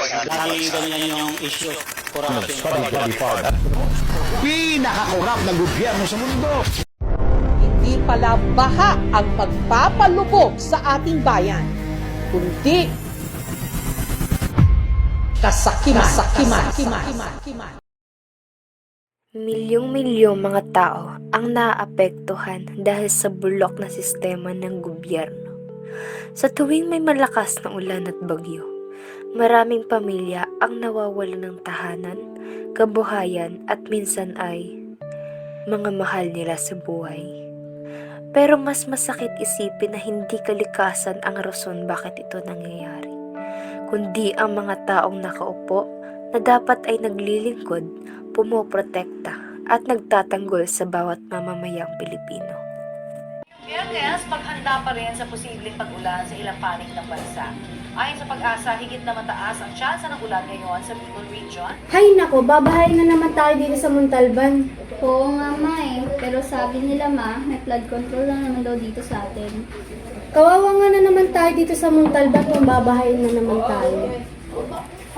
Lagi ganyan yung issue. Corruption. Pinakakorap na gobyerno sa mundo. Hindi pala baha ang magpapalubog sa ating bayan, kundi kasakiman. Milyong-milyong mga tao ang naaapektuhan dahil sa bulok na sistema ng gobyerno. Sa tuwing may malakas na ulan at bagyo, maraming pamilya ang nawawalan ng tahanan, kabuhayan at minsan ay mga mahal nila sa buhay. Pero mas masakit isipin na hindi kalikasan ang rason bakit ito nangyayari, kundi ang mga taong nakaupo na dapat ay naglilingkod, pumoprotekta at nagtatanggol sa bawat mamamayang Pilipino. Kaya maghanda pa rin sa posibleng pag-ulan sa ilang panig ng bansa. Ayon sa Pag-asa, higit na mataas ang tsansa ng ulan ngayon sa Bicol Region. Hay nako, babahay na naman tayo dito sa Montalban. Oo nga ma pero sabi nila ma, may flood control lang naman daw dito sa atin. Kawawa nga na naman tayo dito sa Montalban kung babahayin na naman tayo.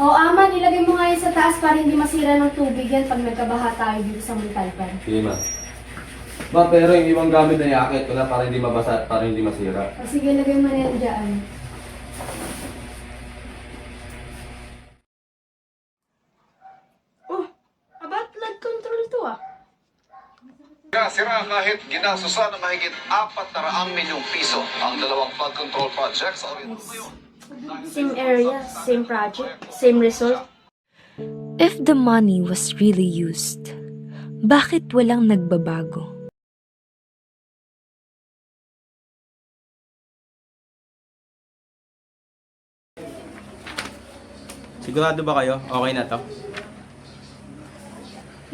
O ama, nilagay mo nga yan sa taas para hindi masira ng tubig yan pag nagkabaha tayo dito sa Montalban. Sige ma. Ma, pero yung ibang gamit na yakit ko na para hindi mabasa, para hindi masira. O sige, lagay mo na yan dyan. Sira kahit ginasusan ng mahigit 400 milyong piso ang dalawang flood control projects. Same area, same project, same result. If the money was really used, bakit walang nagbabago? Sigurado ba kayo? Okay na to?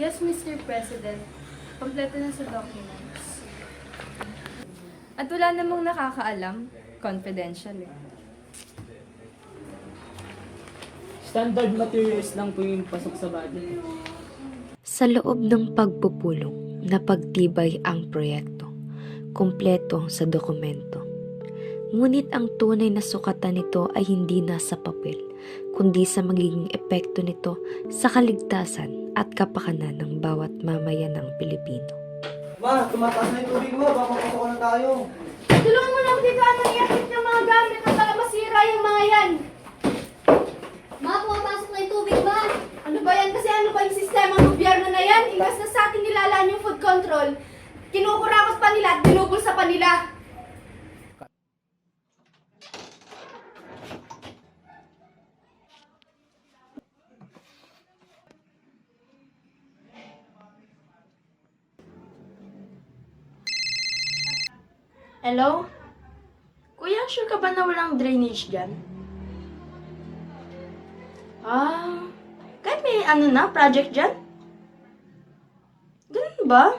Yes, Mr. President. Kompleto na sa documents. At wala namang nakakaalam, confidential eh. Standard materials lang po yung pasok sa body. Sa loob ng pagpupulong, napagtibay ang proyekto, kumpleto sa dokumento. Ngunit ang tunay na sukatan nito ay hindi nasa papel, kundi sa magiging epekto nito sa kaligtasan at kapakanan ng bawat mamayan ng Pilipino. Ma, tumataas na yung tubig mo, baka mapasok na tayo. Tulungan mo lang dito ang iakit ng mga gamit at baka masira yung mga yan. Ma, pumapasok na yung tubig ba? Ano ba yan? Kasi ano ba yung sistema ng gobyerno na yan? Ingas na sa atin nilalaan yung food control. Kinukurakot pa nila at binubulsa pa nila. Hello? Kuya, sure ka ba na walang drainage dyan? Kahit may project dyan? Ganun ba?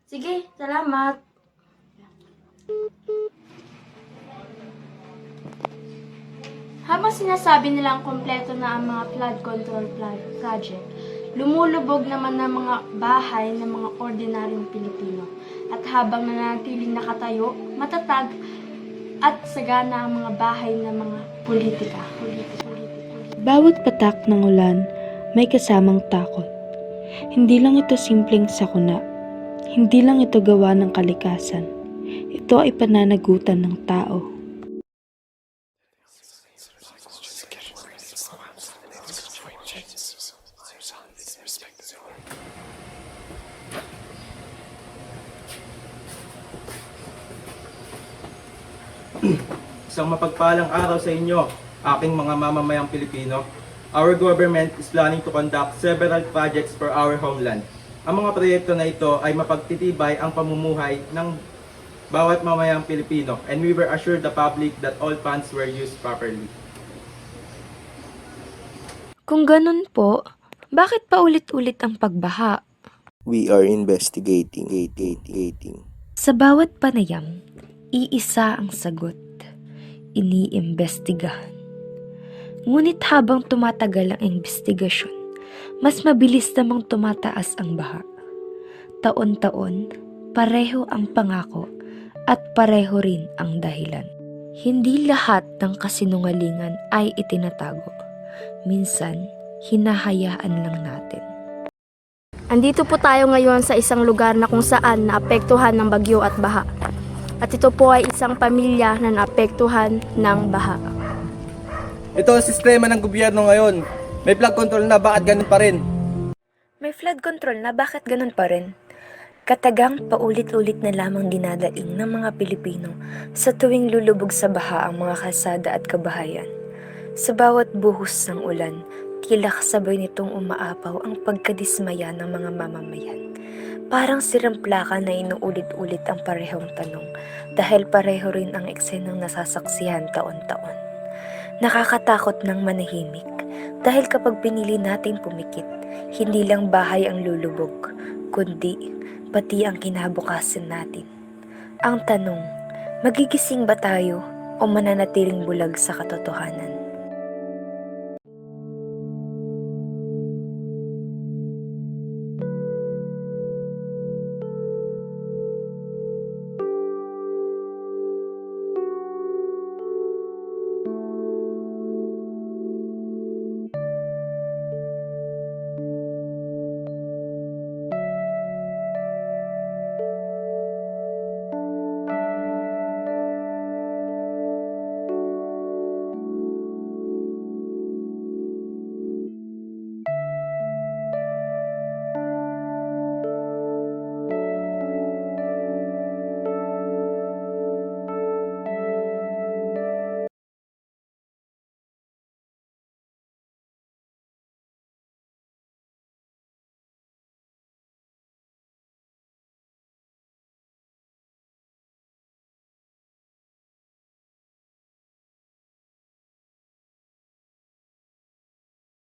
Sige, salamat. Habang sinasabi nilang kompleto na ang mga flood control project, lumulubog naman ng mga bahay ng mga ordinaryong Pilipino. At habang nanatiling nakatayo, matatag at sagana ang mga bahay ng mga politika. Bawat patak ng ulan may kasamang takot. Hindi lang ito simpleng sakuna. Hindi lang ito gawa ng kalikasan. Ito ay pananagutan ng tao. Isang mapagpalang araw sa inyo, aking mga mamamayang Pilipino. Our government is planning to conduct several projects for our homeland. Ang mga proyekto na ito ay mapagtitibay ang pamumuhay ng bawat mamamayang Pilipino, and we will assure the public that all funds were used properly. Kung ganun po, bakit pa ulit-ulit ang pagbaha? We are investigating. Sa bawat panayam, iisa ang sagot. Iniimbestigahan. Ngunit habang tumatagal ang investigasyon, mas mabilis namang tumataas ang baha. Taon-taon, pareho ang pangako at pareho rin ang dahilan. Hindi lahat ng kasinungalingan ay itinatago. Minsan, hinahayaan lang natin. Andito po tayo ngayon sa isang lugar na kung saan naapektuhan ng bagyo at baha. At ito po ay isang pamilya na naapektuhan ng baha. Ito ang sistema ng gobyerno ngayon. May flood control na, bakit ganun pa rin? May flood control na, bakit ganun pa rin? Katagang paulit-ulit na lamang dinadaing ng mga Pilipino sa tuwing lulubog sa baha ang mga kalsada at kabahayan. Sa bawat buhos ng ulan, tila kasabay nitong umaapaw ang pagkadismaya ng mga mamamayan. Parang siramplaka na inuulit-ulit ang parehong tanong dahil pareho rin ang eksenang nasasaksihan taon-taon. Nakakatakot ng manahimik dahil kapag pinili natin pumikit, hindi lang bahay ang lulubog, kundi pati ang kinabukasan natin. Ang tanong, magigising ba tayo o mananatiling bulag sa katotohanan?